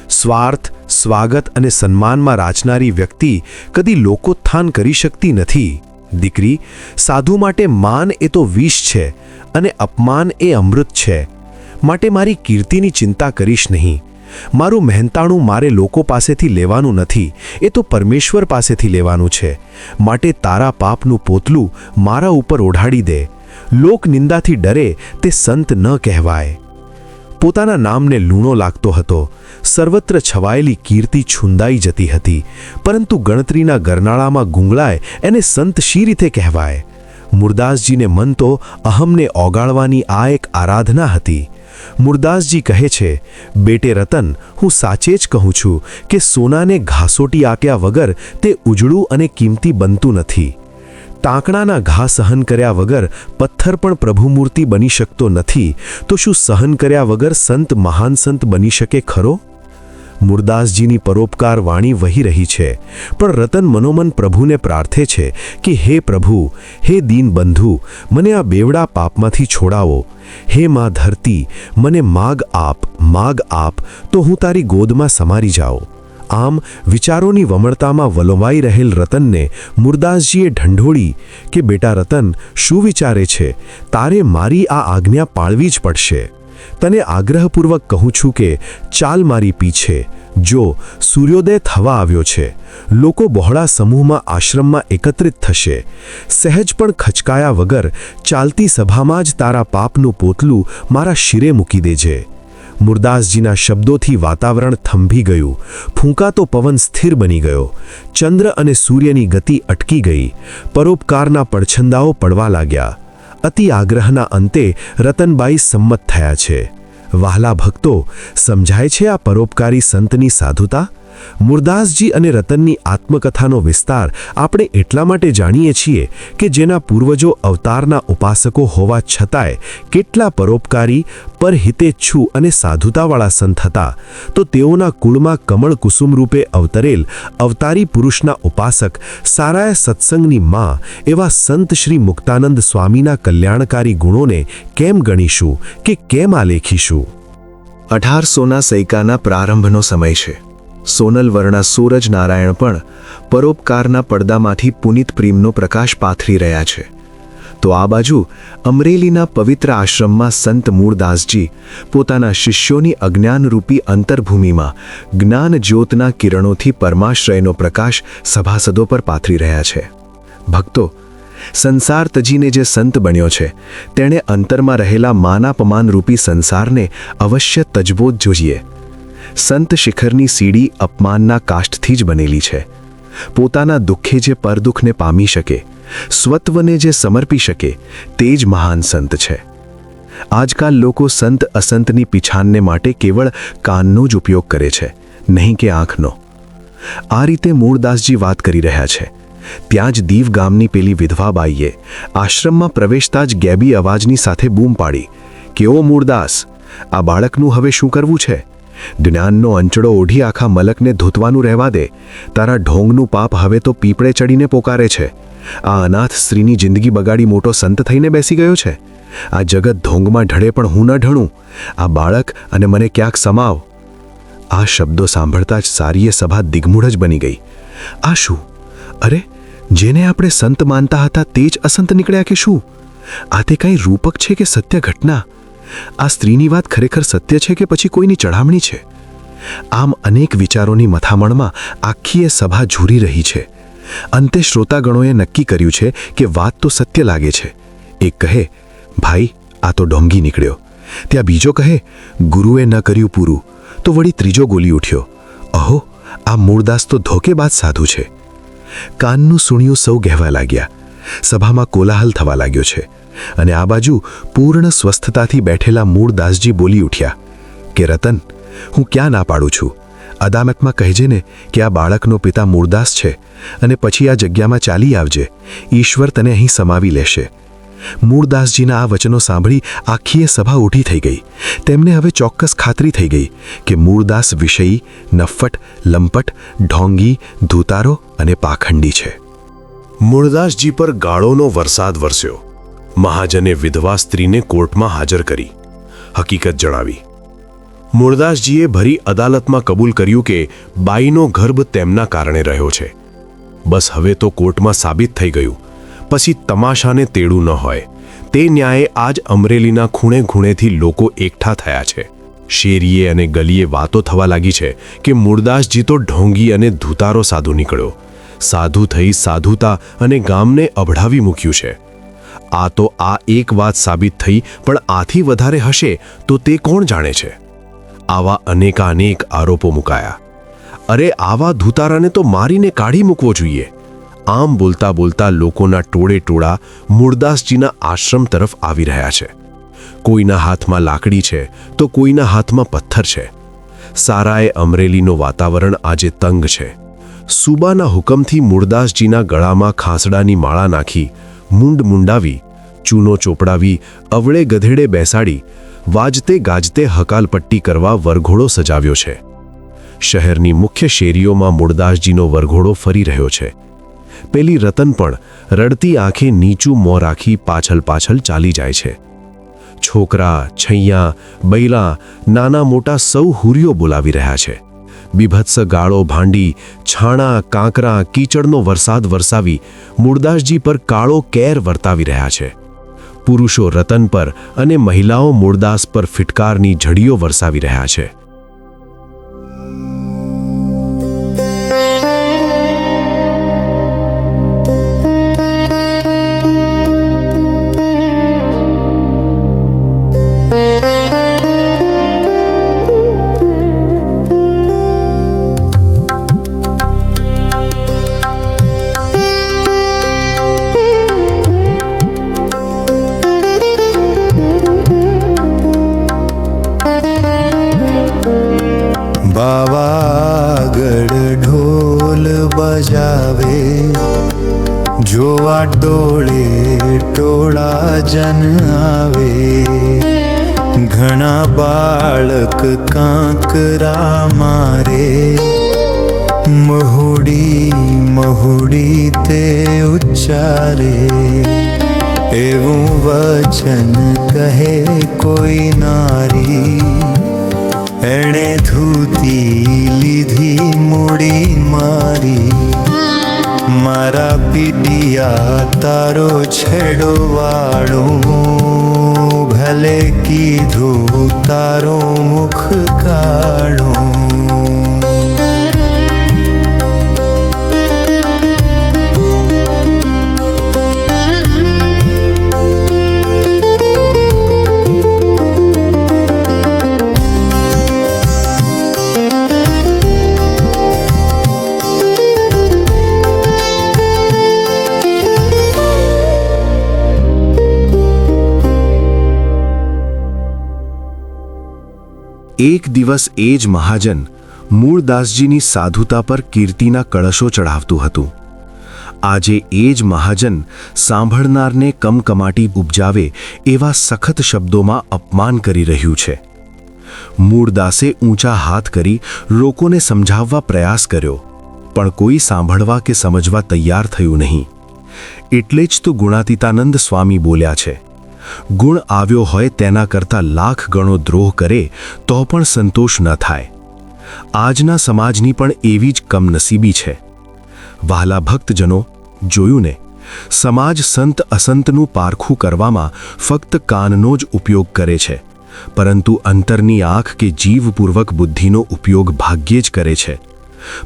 સ્વાર્થ, સ્વાગત અને સન્માનમાં રાચનારી વ્યક્તિ કદી લોકોત્થાન કરી શકતી નથી. દીકરી, સાધુ માટે માન એ તો વિષ છે અને અપમાન એ અમૃત છે. માટે મારી કીર્તિની ચિંતા કરીશ નહીં. મારું મહેનતાણું મારે લોકો પાસેથી લેવાનું નથી, એ તો પરમેશ્વર પાસેથી લેવાનું છે. માટે તારા પાપનું પોતલું મારા ઉપર ઓઢાડી દે. લોક નિંદાથી ડરે તે સંત ન કહેવાય. પોતાના નામને લૂણો લાગતો હતો. સર્વત્ર છવાયેલી કીર્તિ છુંદાઈ જતી હતી, પરંતુ ગણતરીના ગરનાળામાં ગુંગળાય એને સંત શી રીતે કહેવાય? મૂળદાસજીને મન તો અહમને ઓગાળવાની આ એક આરાધના હતી. મૂળદાસજી કહે છે, બેટે રતન, હું સાચે જ કહું છું કે સોનાને ઘાસોટી આક્યા વગર તે ઉજળું અને કિંમતી બનતું નથી. ટાંકણાના ઘા સહન કર્યા વગર પથ્થર પણ પ્રભુમૂર્તિ બની શકતો નથી, તો શું સહન કર્યા વગર સંત મહાન સંત બની શકે ખરો? મૂળદાસજીની પરોપકાર વાણી વહી રહી છે, પણ રતન મનોમન પ્રભુને પ્રાર્થે છે કે હે પ્રભુ, હે દીનબંધુ, મને આ બેવડા પાપમાંથી છોડાવો. હે માં ધરતી, મને માગ આપ, તો હું તારી ગોદમાં સમારી જાઉં. આમ વિચારોની વમળતામાં વલોવાઈ રહેલ રતનને મૂળદાસજીએ ઢંઢોળી કે બેટા રતન, શું વિચારે છે? તારે મારી આ આજ્ઞા પાળવી જ પડશે. તને આગ્રહપૂર્વક કહું છું કે ચાલ મારી પીછે. જો સૂર્યોદય થવા આવ્યો છે, લોકો બહોળા સમૂહમાં આશ્રમમાં એકત્રિત થશે. સહેજ પણ ખચકાયા વગર ચાલતી સભામાં જ તારા પાપનું પોતલું મારા શિરે મૂકી દેજે. મૂળદાસજીના શબ્દોથી વાતાવરણ થંભી ગયું. ફૂંકાતો પવન સ્થિર બની ગયો. ચંદ્ર અને સૂર્યની ગતિ અટકી ગઈ. પરોપકારના પડછંદાઓ પડવા લાગ્યા. અતિ આગ્રહના અંતે રતનબાઈ સંમત થયા છે. વહાલા ભક્તો, સમજાય છે આ પરોપકારી સંતની સાધુતા? મૂળદાસજી અને રતનની આત્મકથાનો વિસ્તાર આપણે એટલા માટે જાણીએ છીએ કે જેના પૂર્વજો અવતારના ઉપાસકો હોવા છતાંય કેટલા પરોપકારી, પરહિતેચ્છુ અને સાધુતાવાળા સંત હતા, તો તેઓના કુળમાં કમળ કુસુમ રૂપે અવતરેલ અવતારી પુરુષના ઉપાસક, સારાય સત્સંગની માં એવા સંત શ્રી મુક્તાનંદ સ્વામીના કલ્યાણકારી ગુણોને કેમ ગણીશું કે કેમ આલેખીશું? 1800ના સૈકાના પ્રારંભનો સમય છે. સોનલવર્ણા સૂરજ નારાયણ પણ પરોપકારના પડદામાંથી પુનિત પ્રેમનો પ્રકાશ પાથરી રહ્યા છે. તો આ બાજુ અમરેલીના પવિત્ર આશ્રમમાં સંત મૂળદાસજી પોતાના શિષ્યોની અજ્ઞાનરૂપી અંતર્ભૂમિમાં જ્ઞાન જ્યોતના કિરણોથી પરમાશ્રયનો પ્રકાશ સભાસદો પર પાથરી રહ્યા છે. ભક્તો, સંસાર તજીને જે સંત બન્યો છે, તેણે અંતરમાં રહેલા માનાપમાનરૂપી સંસારને અવશ્ય તજવો જ જોઈએ. સંત શિખરની સીડી અપમાનના કાષ્ઠથી જ બનેલી છે. પોતાના દુઃખે જે પરદુઃખને પામી શકે, સ્વત્વને જે સમર્પી શકે, તે જ મહાન સંત છે. આજકાલ લોકો સંત અસંતની પીછાનને માટે કેવળ કાનનો જ ઉપયોગ કરે છે, નહીં કે આંખનો. આ રીતે મૂળદાસજી વાત કરી રહ્યા છે. ત્યાં જ દીવ ગામની પેલી વિધવા બાઈએ આશ્રમમાં પ્રવેશતા જ ગેબી અવાજની સાથે બૂમ પાડી કે ઓ મૂળદાસ, આ બાળકનું હવે શું કરવું છે? જ્ઞાનનો અંચળો ઓઢી આખા મલકને ધૂતવાનું રહેવા દે. તારા ઢોંગનું પાપ હવે તો પીપળે ચડીને પોકારે છે. આ અનાથ સ્ત્રીની જિંદગી બગાડી મોટો સંત થઈને બેસી ગયો છે. આ જગત ધોંગમાં ઢળે પણ હું ન ઢળું. આ બાળક અને મને ક્યાંક સમાવ. આ શબ્દો સાંભળતા જ સારીએ સભા દિગ્મૂઢ જ બની ગઈ. આ શું? અરે, જેને આપણે સંત માનતા હતા તે જ અસંત નીકળ્યા કે શું? આ તે કાંઈ રૂપક છે કે સત્ય ઘટના? આ સ્ત્રીની વાત ખરેખર સત્ય છે કે પછી કોઈની ચડામણી છે? આમ અનેક વિચારોની મથામણમાં આખી એ સભા ઝૂરી રહી છે. અંતે શ્રોતાગણોએ નક્કી કર્યું છે કે વાત તો સત્ય લાગે છે. એક કહે, ભાઈ આ તો ઢોંગી નીકળ્યો. ત્યાં બીજો કહે, ગુરુએ ન કર્યું પૂરું. તો વળી ત્રીજો બોલી ઉઠ્યો, અહો, આ મૂળદાસ તો ધોકેબાજ સાધુ છે. કાનનું સુણિયું સૌ કહેવા લાગ્યા. સભામાં કોલાહલ થવા લાગ્યો છે અને આ બાજુ પૂર્ણ સ્વસ્થતાથી બેઠેલા મૂળદાસજી બોલી ઉઠ્યા કે રતન, હું ક્યાં ના પાડું છું. અદાલતમાં કહેજે ને કે આ બાળકનો પિતા મૂળદાસ છે અને પછી આ જગ્યામાં ચાલી આવજે. ઈશ્વર તને અહીં સમાવી લેશે. મૂળદાસજીના આ વચનો સાંભળી આખી એ સભા ઊઠી થઈ ગઈ. તેમને હવે ચોક્કસ ખાતરી થઈ ગઈ કે મૂળદાસ વિષયી, નફ્ફટ, લંપટ, ઢોંગી, ધૂતારો અને પાખંડી છે. મૂળદાસજી પર ગાળોનો વરસાદ વરસ્યો. મહાજને વિધવા સ્ત્રીને કોર્ટમાં હાજર કરી હકીકત જણાવી. મૂળદાસજીએ ભરી અદાલતમાં કબૂલ કર્યું કે બાઈનો ગર્ભ તેમના કારણે રહ્યો છે. બસ હવે તો કોર્ટમાં સાબિત થઈ ગયું. પછી તમાશાને તેડું ન હોય. તે ન્યાયે આજ અમરેલીના ખૂણે ખૂણેથી લોકો એકઠા થયા છે. શેરીએ અને ગલીએ વાતો થવા લાગી છે કે મૂળદાસજી તો ઢોંગી અને ધૂતારો સાધુ નીકળ્યો. સાધુ થઈ સાધુતા અને ગામને અભડાવી મૂક્યું છે. આ તો આ એક વાત સાબિત થઈ, પણ આથી વધારે હશે તો તે કોણ જાણે છે. આવા અનેકાનેક આરોપો મુકાયા. અરે આવા ધૂતારાને તો મારીને કાઢી મૂકવો જોઈએ. આમ બોલતા બોલતા લોકોના ટોળે ટોળા મૂળદાસજીના આશ્રમ તરફ આવી રહ્યા છે. કોઈના હાથમાં લાકડી છે તો કોઈના હાથમાં પથ્થર છે. સારાએ અમરેલીનું વાતાવરણ આજે તંગ છે. સુબાના હુકમથી મૂળદાસજીના ગળામાં ખાંસડાની માળા નાખી, મૂંડ મુંડાવી, ચૂનો ચોપડાવી, અવળે ગધેડે બેસાડી, વાજતે ગાજતે હકાલપટ્ટી કરવા વરઘોડો સજાવ્યો છે. શહેરની મુખ્ય શેરીઓમાં મૂળદાસજીનો વરઘોડો ફરી રહ્યો છે. પેલી રતન પણ રડતી આંખે નીચું મોં રાખી પાછળ પાછળ ચાલી જાય છે. છોકરા, છૈયા, બૈલા, નાના મોટા સૌ હુરિયો બોલાવી રહ્યા છે. બીભત્સ ગાળો ભાંડી, છાણા, કાંકરા, કીચડનો વરસાદ વરસાવી મૂળદાસજી પર કાળો કેર વર્તાવી રહ્યા છે. પુરુષો રતન પર અને મહિલાઓ મૂળદાસ પર ફિટકારની ઝડીઓ વરસાવી રહ્યા છે. બાવાગઢ ઢોલ બજાવે, જોવા ટોળે ટોળા જન આવે. ઘણા બાળક કાંકરા મારે, મહુડી મહુડી તે ઉચ્ચારે. એવું વચન કહે કોઈ નારી, એણે ધૂતી લીધી મૂડી મારી. મારા પીડિયા તારો છેડો વાળું, ભલે કીધું તારો મુખ કાળું. એક દિવસ એ જ મહાજન મૂળદાસજીની સાધુતા પર કીર્તિના કળશો ચઢાવતું હતું. આજે એ જ મહાજન સાંભળનારને કમકમાટી ઉપજાવે એવા સખત શબ્દોમાં અપમાન કરી રહ્યું છે. મૂળદાસે ઊંચા હાથ કરી લોકોને સમજાવવા પ્રયાસ કર્યો, પણ કોઈ સાંભળવા કે સમજવા તૈયાર થયું નહીં. એટલે જ તો ગુણાતીતાનંદ સ્વામી બોલ્યા છે, ગુણ આવ્યો હોય તેના કરતાં લાખ ગણો દ્રોહ કરે તો પણ સંતોષ ન થાય. આજના સમાજની પણ એવી જ કમનસીબી છે. વહાલા ભક્તજનો, જોયું ને, સમાજ સંત અસંતનું પારખું કરવામાં ફક્ત કાનનો જ ઉપયોગ કરે છે, પરંતુ અંતરની આંખ કે જીવપૂર્વક બુદ્ધિનો ઉપયોગ ભાગ્યે જ કરે છે.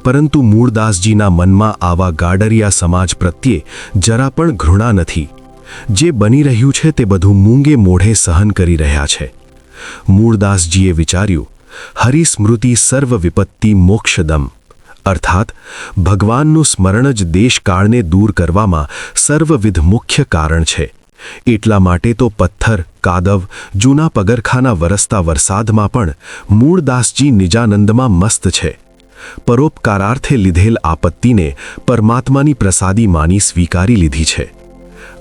પરંતુ મૂળદાસજીના મનમાં આવા ગાડરિયા સમાજ પ્રત્યે જરા પણ ઘૃણા નથી. જે બની રહ્યું છે તે બધું મૂંગે મોઢે સહન કરી રહ્યા છે. મૂળદાસજીએ વિચાર્યું, હરિસ્મૃતિ સર્વ વિપત્તિ મોક્ષદમ, અર્થાત ભગવાનનું સ્મરણ જ દેશકાળને દૂર કરવામાં સર્વવિધ મુખ્ય કારણ છે. એટલા માટે તો પથ્થર, કાદવ, જૂના પગરખાના વરસતા વરસાદમાં પણ મૂળદાસજી નિજાનંદમાં મસ્ત છે. પરોપકારાર્થે લીધેલ આપત્તિને પરમાત્માની પ્રસાદી માની સ્વીકારી લીધી છે.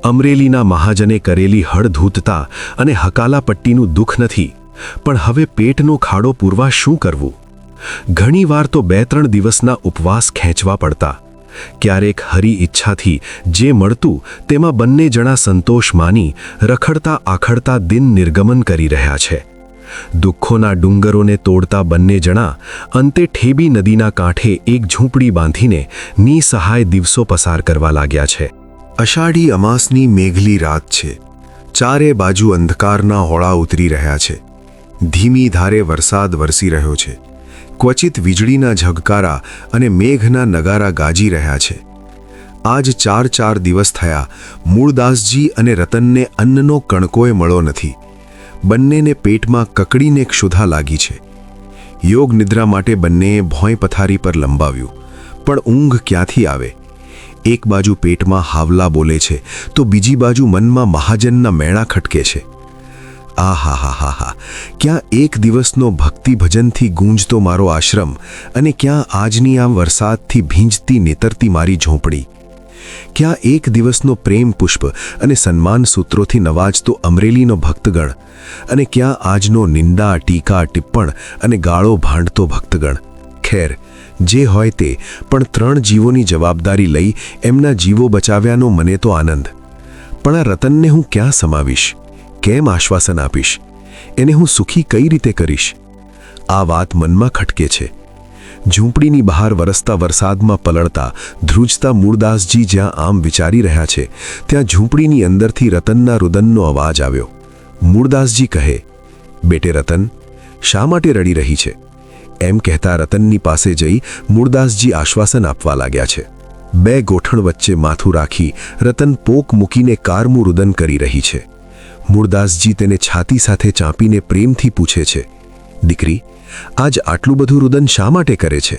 અમરેલીના મહાજને કરેલી હળધૂતતા અને હકાલાપટ્ટીનું દુઃખ નથી, પણ હવે પેટનો ખાડો પૂરવા શું કરવું? ઘણીવાર તો 2-3 દિવસના ઉપવાસ ખેંચવા પડતા. ક્યારેક હરી ઈચ્છાથી જે મળતું તેમાં બંને જણા સંતોષ માની રખડતા આખડતા દિન નિર્ગમન કરી રહ્યા છે. દુઃખોના ડુંગરોને તોડતા બંને જણા અંતે ઠેબી નદીના કાંઠે એક ઝૂંપડી બાંધીને નિસહાય દિવસો પસાર કરવા લાગ્યા છે. અષાઢી અમાસની મેઘલી રાત છે. ચારે બાજુ અંધકારના હોળા ઉતરી રહ્યા છે. ધીમી ધારે વરસાદ વરસી રહ્યો છે. ક્વચિત વીજળીના ઝગકારા અને મેઘના નગારા ગાજી રહ્યા છે. આજ 4 દિવસ થયા મૂળદાસજી અને રતનને અન્નનો કણકોય મળો નથી. બંનેને પેટમાં કકડીને ક્ષુધા લાગી છે. યોગ નિદ્રા માટે બંનેએ ભોંય પથારી પર લંબાવ્યું, પણ ઊંઘ ક્યાંથી આવે? એક બાજુ પેટમાં હાવલા બોલે છે તો બીજી બાજુ મનમાં મહાજનના મેણા ખટકે છે. આહાહાહા, ક્યાં એક દિવસનો ભક્તિ ભજનથી ગૂંજતો મારો આશ્રમ અને ક્યાં આજની આ વરસાદથી ભીંજતી નેતરતી મારી ઝૂંપડી. ક્યાં એક દિવસનો પ્રેમ પુષ્પ અને સન્માન સૂત્રોથી નવાજતો અમરેલીનો ભક્તગણ અને ક્યાં આજનો નિંદા, ટીકા, ટિપ્પણ અને ગાળો ભાંડતો ભક્તગણ. ખેર, જે હોય તે, પણ 3 જીવોની જવાબદારી લઈ એમના જીવો બચાવ્યાનો મને તો આનંદ. પણ આ રતનને હું ક્યાં સમાવીશ? કેમ આશ્વાસન આપીશ? એને હું સુખી કઈ રીતે કરીશ? આ વાત મનમાં ખટકે છે. ઝૂંપડીની બહાર વરસતા વરસાદમાં પલળતા ધ્રુજતા મૂળદાસજી જ્યાં આમ વિચારી રહ્યા છે, ત્યાં ઝૂંપડીની અંદરથી રતનના રુદનનો અવાજ આવ્યો. મૂળદાસજી કહે, બેટે રતન, શા માટે રડી રહી છે? એમ કહેતા રતનની પાસે જઈ મૂળદાસજી આશ્વાસન આપવા લાગ્યા છે. 2 ગોઠણ વચ્ચે માથું રાખી રતન પોક મૂકીને કારમું રુદન કરી રહી છે. મૂળદાસજી તેને છાતી સાથે ચાંપીને પ્રેમથી પૂછે છે, દીકરી, આજ આટલું બધું રુદન શા માટે કરે છે?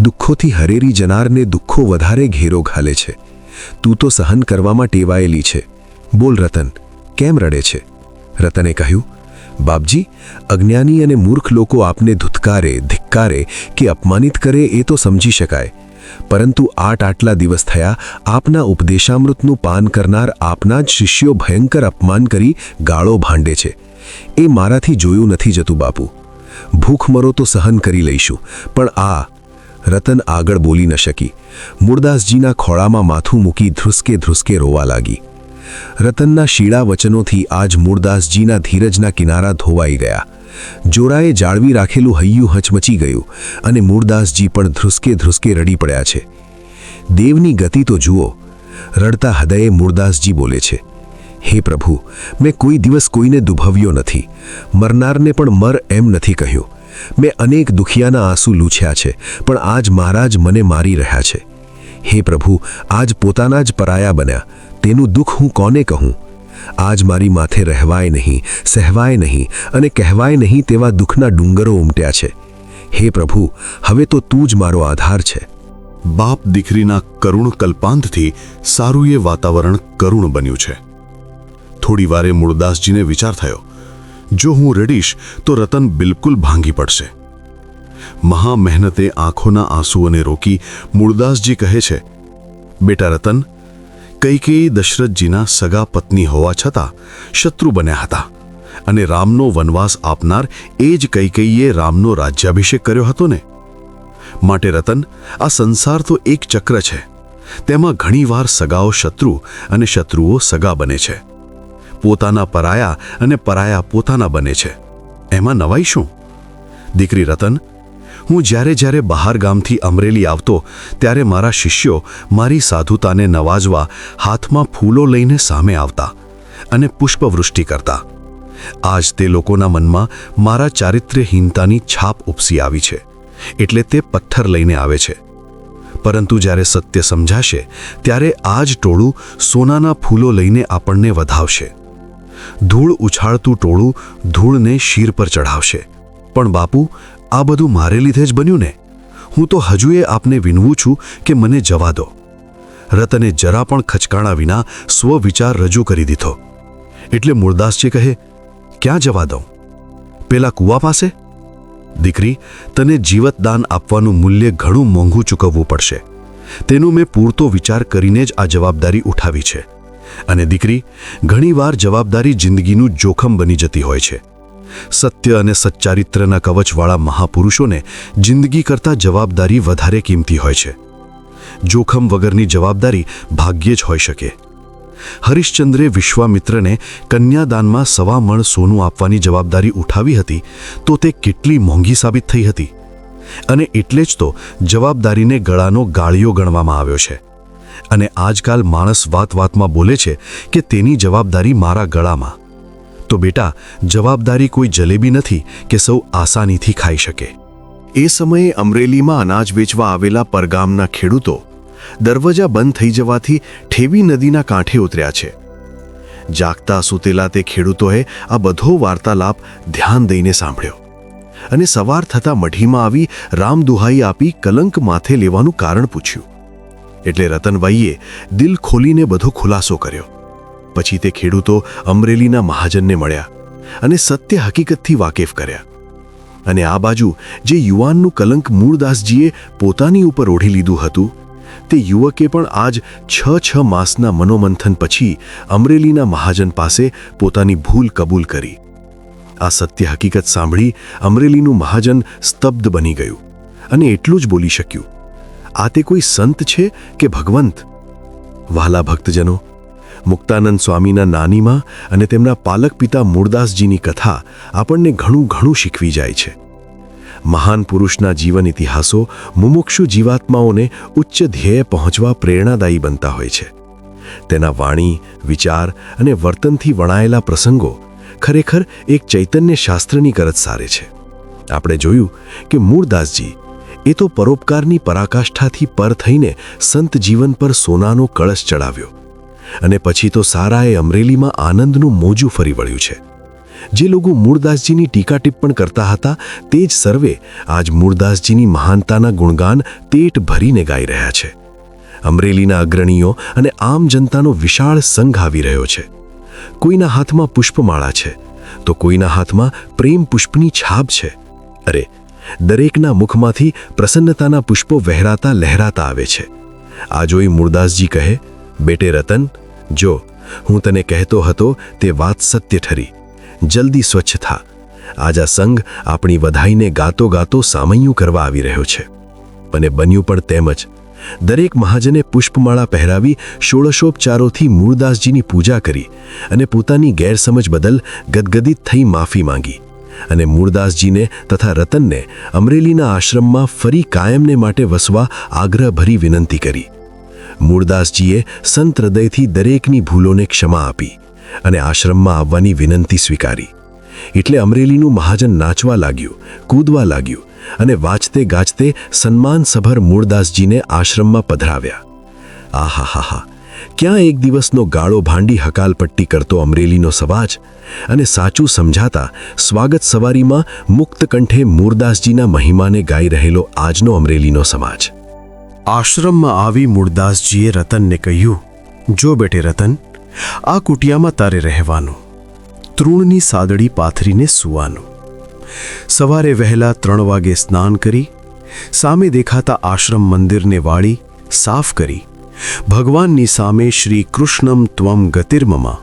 દુઃખોથી હરેરી જનારને દુઃખો વધારે ઘેરો ઘાલે છે. તું તો સહન કરવામાં ટેવાયેલી છે. બોલ રતન, કેમ રડે છે? રતને કહ્યું, બાપજી, અજ્ઞાની અને મૂર્ખ લોકો આપને ધુતકારે, ધિક્કારે કે અપમાનિત કરે એ તો સમજી શકાય, પરંતુ આટલા દિવસ થયા આપના ઉપદેશામૃતનું પાન કરનાર આપના જ શિષ્યો ભયંકર અપમાન કરી ગાળો ભાંડે છે. એ મારાથી જોયું નથી જતું બાપુ. ભૂખમરો તો સહન કરી લઈશું, પણ આ... રતન આગળ બોલી ન શકી. મૂળદાસજીના ખોળામાં માથું મૂકી ધ્રુસકે ધ્રુસકે રોવા લાગી. રતનના શીળા વચનોથી આજ મૂળદાસજીના ધીરજના કિનારા ધોવાઈ ગયા. જોરાએ જાળવી રાખેલું હૈયું હચમચી ગયું અને મૂળદાસજી પણ ધ્રુસકે ધ્રુસકે રડી પડ્યા છે. દેવની ગતિ તો જુઓ. રડતા હૃદયે મૂળદાસજી બોલે છે, હે પ્રભુ, મેં કોઈ દિવસ કોઈને દુભવ્યો નથી. મરનારને પણ મર એમ નથી કહ્યું. મેં અનેક દુખિયાના આંસુ લૂછ્યા છે, પણ આજ મહારાજ મને મારી રહ્યા છે. હે પ્રભુ, આજ પોતાના જ પરાયા બન્યા. તેનું દુઃખ હું કોને કહું? આજ મારી માથે રહેવાય નહીં, સહેવાય નહીં અને કહેવાય નહીં તેવા દુઃખના ડુંગરો ઉમટ્યા છે. હે પ્રભુ, હવે તો તું જ મારો આધાર છે. બાપ દીકરીના કરુણ કલ્પાંતથી સારું એ વાતાવરણ કરુણ બન્યું છે. થોડી વારે મૂળદાસજીને વિચાર થયો, જો હું રડીશ તો રતન બિલકુલ ભાંગી પડશે. મહા મહેનતે આંખોના આંસુઓને રોકી મૂળદાસજી કહે છે, બેટા રતન, કૈકેયી દશરથજીના સગા પત્ની હોવા છતાં શત્રુ બન્યા હતા અને રામનો વનવાસ આપનાર એ જ કૈકેયીએ રામનો રાજ્યાભિષેક કર્યો હતો ને. માટે રતન, આ સંસાર તો એક ચક્ર છે. તેમાં ઘણીવાર સગાઓ શત્રુ અને શત્રુઓ સગા બને છે. પોતાના પરાયા અને પરાયા પોતાના બને છે. એમાં નવાઈ શું? દીકરી રતન, હું જ્યારે બહાર ગામથી અમરેલી આવતો ત્યારે મારા શિષ્યો મારી સાધુતાને નવાજવા હાથમાં ફૂલો લઈને સામે આવતા અને પુષ્પવૃષ્ટિ કરતા. આજ તે લોકોના મનમાં મારા ચારિત્ર્યહીનતાની છાપ ઉપસી આવી છે, એટલે તે પથ્થર લઈને આવે છે. પરંતુ જ્યારે સત્ય સમજાશે ત્યારે આ જ ટોળું સોનાના ફૂલો લઈને આપણને વધાવશે. ધૂળ ઉછાળતું ટોળું ધૂળને શિર પર ચઢાવશે. પણ બાપુ, આ બધું મારે લીધે જ બન્યું ને? હું તો હજુએ આપને વિનવું છું કે મને જવા દો. રતને જરા પણ ખચકાણા વિના સ્વવિચાર રજૂ કરી દીધો. એટલે મૂળદાસજી કહે, ક્યાં જવા દઉં? પેલા કૂવા પાસે? દીકરી, તને જીવતદાન આપવાનું મૂલ્ય ઘણું મોંઘું ચૂકવવું પડશે. તેનું મેં પૂરતો વિચાર કરીને જ આ જવાબદારી ઉઠાવી છે. અને દીકરી, ઘણીવાર જવાબદારી જિંદગીનું જોખમ બની જતી હોય છે. સત્ય અને સચ્ચારિત્ર્યના કવચવાળા મહાપુરુષોને જિંદગી કરતાં જવાબદારી વધારે કિંમતી હોય છે. જોખમ વગરની જવાબદારી ભાગ્યે જ હોઈ શકે. હરિશ્ચંદ્રે વિશ્વામિત્રને કન્યાદાનમાં 1.25 મણ સોનું આપવાની જવાબદારી ઉઠાવી હતી તો તે કેટલી મોંઘી સાબિત થઈ હતી. અને એટલે જ તો જવાબદારીને ગળાનો ગાળિયો ગણવામાં આવ્યો છે. અને આજકાલ માણસ વાતમાં બોલે છે કે તેની જવાબદારી મારા ગળામાં. તો બેટા, જવાબદારી કોઈ જલેબી નથી કે સૌ આસાનીથી ખાઈ શકે. એ સમયે અમરેલીમાં અનાજ વેચવા આવેલા પરગામના ખેડૂતો દરવાજા બંધ થઈ જવાથી ઠેવી નદીના કાંઠે ઉતર્યા છે. જાગતા સૂતેલા તે ખેડૂતોએ આ બધો વાર્તાલાપ ધ્યાન દઈને સાંભળ્યો અને સવાર થતાં મઢીમાં આવી રામદુહાઈ આપી કલંક માથે લેવાનું કારણ પૂછ્યું. એટલે રતનભાઈએ દિલ ખોલીને બધો ખુલાસો કર્યો. પછી તે ખેડૂતો અમરેલીના મહાજનને મળ્યા અને સત્ય હકીકતથી વાકેફ કર્યા. અને આ બાજુ જે યુવાનનું કલંક મૂળદાસજીએ પોતાની ઉપર ઓઢી લીધું હતું, તે યુવકે પણ આજ 6 માસના મનોમંથન પછી અમરેલીના મહાજન પાસે પોતાની ભૂલ કબૂલ કરી. આ સત્ય હકીકત સાંભળી અમરેલીનું મહાજન સ્તબ્ધ બની ગયું અને એટલું જ બોલી શક્યું, આ તે કોઈ સંત છે કે ભગવંત? વહાલા ભક્તજનો, મુક્તાનંદ સ્વામીના નાનીમાં અને તેમના પાલક પિતા મૂળદાસજીની કથા આપણને ઘણું શીખવી જાય છે. મહાન પુરુષના જીવન ઇતિહાસો મુમુક્ષુ જીવાત્માઓને ઉચ્ચ ધ્યેય પહોંચવા પ્રેરણાદાયી બનતા હોય છે. તેના વાણી, વિચાર અને વર્તનથી વણાયેલા પ્રસંગો ખરેખર એક ચૈતન્ય શાસ્ત્રની કરત સારે છે. આપણે જોયું કે મૂળદાસજી એ તો પરોપકારની પરાકાષ્ઠાથી પર થઈને સંત જીવન પર સોનાનો કળશ ચડાવ્યો અને પછી તો સારાએ અમરેલીમાં આનંદનું મોજું ફરી વળ્યું છે. જે લોકો મૂળદાસજીની ટીકા ટિપ્પણ કરતા હતા તે જ સર્વે આજ મૂળદાસજીની મહાનતાના ગુણગાન પેટ ભરીને ગાઈ રહ્યા છે. અમરેલીના અગ્રણીઓ અને આમ જનતાનો વિશાળ સંઘ આવી રહ્યો છે. કોઈના હાથમાં પુષ્પમાળા છે તો કોઈના હાથમાં પ્રેમ પુષ્પની છાપ છે. અરે, દરેકના મુખમાંથી પ્રસન્નતાના પુષ્પો વહેરાતા લહેરાતા આવે છે. આ જોઈ મૂળદાસજી કહે, બેટે રતન, જો હું તને કહેતો હતો તે વાત સત્ય ઠરી. જલ્દી સ્વચ્છ થા. આજ આ સંઘ આપણી વધાઈને ગાતો ગાતો સામૈયું કરવા આવી રહ્યો છે. અને બન્યું પણ તેમ જ. દરેક મહાજને પુષ્પમાળા પહેરાવી ષોડશોપચારોથી મૂળદાસજીની પૂજા કરી અને પોતાની ગેરસમજ બદલ ગદગદિત થઈ માફી માંગી અને મૂળદાસજીને તથા રતનને અમરેલીના આશ્રમમાં ફરી કાયમને માટે વસવા આગ્રહભરી વિનંતી કરી. મૂળદાસજીએ સંત હૃદયથી દરેકની ભૂલોને ક્ષમા આપી અને આશ્રમમાં આવવાની વિનંતી સ્વીકારી. એટલે અમરેલીનું મહાજન નાચવા લાગ્યું, કૂદવા લાગ્યું અને વાજતે ગાજતે સન્માનસભર મૂળદાસજીને આશ્રમમાં પધરાવ્યા. આહાહાહા, ક્યાં એક દિવસનો ગાળો ભાંડી હકાલપટ્ટી કરતો અમરેલીનો સમાજ અને સાચું સમજાતા સ્વાગત સવારીમાં મુક્ત કંઠે મૂળદાસજીના મહિમાને ગાઈ રહેલો આજનો અમરેલીનો સમાજ. આશ્રમમાં આવી મૂળદાસજીએ રતનને કહ્યું, જો બેટે રતન, આ કુટિયામાં તારે રહેવાનું. તૃણની સાદડી પાથરીને સૂવાનું. સવારે વહેલા 3 વાગે સ્નાન કરી સામે દેખાતા આશ્રમ મંદિરને વાળી સાફ કરી ભગવાનની સામે શ્રી કૃષ્ણમ ત્વમ ગતિર્મમા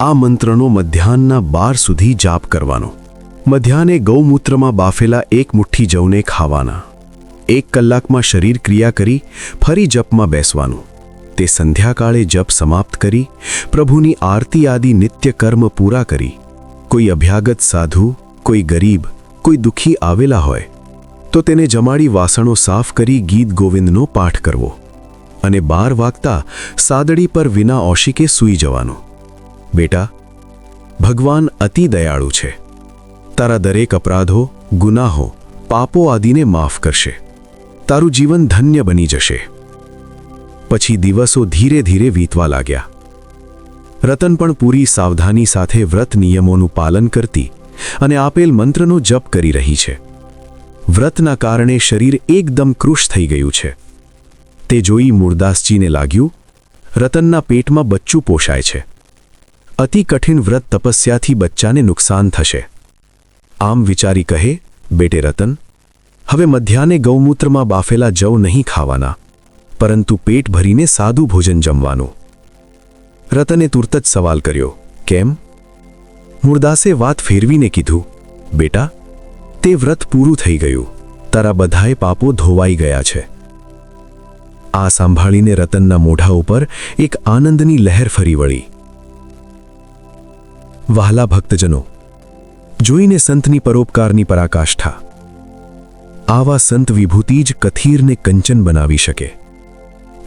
આ મંત્રનો મધ્યાહનના 12 સુધી જાપ કરવાનો. મધ્યાહને ગૌમૂત્રમાં બાફેલા 1 મુઠ્ઠી જવને ખાવાના. 1 કલાકમાં શરીર ક્રિયા કરી ફરી જપમાં બેસવાનું. તે સંધ્યાકાળે જપ સમાપ્ત કરી પ્રભુની આરતી આદિ નિત્ય કર્મ પૂરા કરી કોઈ અભ્યાગત સાધુ, કોઈ ગરીબ, કોઈ દુઃખી આવેલા હોય તો તો તેને જમાડી વાસણો સાફ કરી ગીત ગોવિંદનો પાઠ કરવો અને 12 વાગતા સાદડી પર વિના ઓશિકે સૂઈ જવાનું. બેટા, ભગવાન અતિ દયાળુ છે. તારા દરેક અપરાધો, ગુનાહો, પાપો આદિને માફ કરશે. તારું જીવન ધન્ય બની જશે. પછી દિવસો ધીરે ધીરે વીતવા લાગ્યા. રતન પણ પૂરી સાવધાની સાથે વ્રત નિયમોનું પાલન કરતી અને આપેલ મંત્રનો જપ કરી રહી છે. વ્રતના કારણે શરીર એકદમ કૃશ થઈ ગયું છે. તે જોઈ મૂળદાસજીને લાગ્યું, રતનના પેટમાં બચ્ચું પોષાય છે. અતિ કઠિન વ્રત તપસ્યાથી બચ્ચાને નુકસાન થશે. આમ વિચારી કહે, બેટે રતન, હવે મધ્યાહને ગૌમૂત્રમાં બાફેલા જવ નહીં ખાવાના, પરંતુ પેટ ભરીને સાદું ભોજન જમવાનું. રતને તુરત જ સવાલ કર્યો, કેમ? મૂળદાસે વાત ફેરવીને કીધું, બેટા, તે વ્રત પૂરું થઈ ગયું. તારા બધાય પાપો ધોવાઈ ગયા છે. આ સાંભળીને રતનના મોઢા ઉપર એક આનંદની લહેર ફરી વળી. વહાલા ભક્તજનો, જોઈને સંતની પરોપકારની પરાકાષ્ઠા. આવા સંત વિભૂતિ જ કથીરને કંચન બનાવી શકે.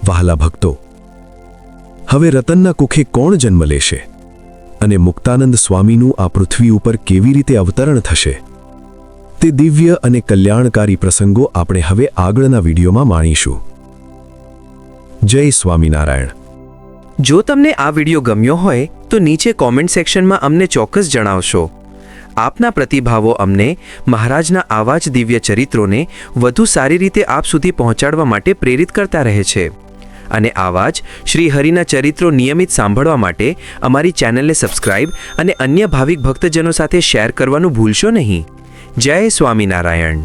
વહાલા ભક્તો, હવે રતનના કુખે કોણ જન્મ લેશે અને મુક્તાનંદ સ્વામીનું આ પૃથ્વી ઉપર કેવી રીતે અવતરણ થશે, તે દિવ્ય અને કલ્યાણકારી પ્રસંગો આપણે હવે આગળના વિડીયોમાં માણીશું. જય સ્વામિનારાયણ. જો તમને આ વિડીયો ગમ્યો હોય તો નીચે કોમેન્ટ સેક્શનમાં અમને ચોક્કસ જણાવશો. આપના પ્રતિભાવો અમને મહારાજના આવા જ દિવ્ય ચરિત્રોને વધુ સારી રીતે આપ સુધી પહોંચાડવા માટે પ્રેરિત કરતા રહે છે. અને આવા જ શ્રી હરિના ચરિત્રો નિયમિત સાંભળવા માટે અમારી ચેનલને સબસ્ક્રાઇબ અને અન્ય ભાવિક ભક્તજનો સાથે શેર કરવાનું ભૂલશો નહીં. જય સ્વામિનારાયણ.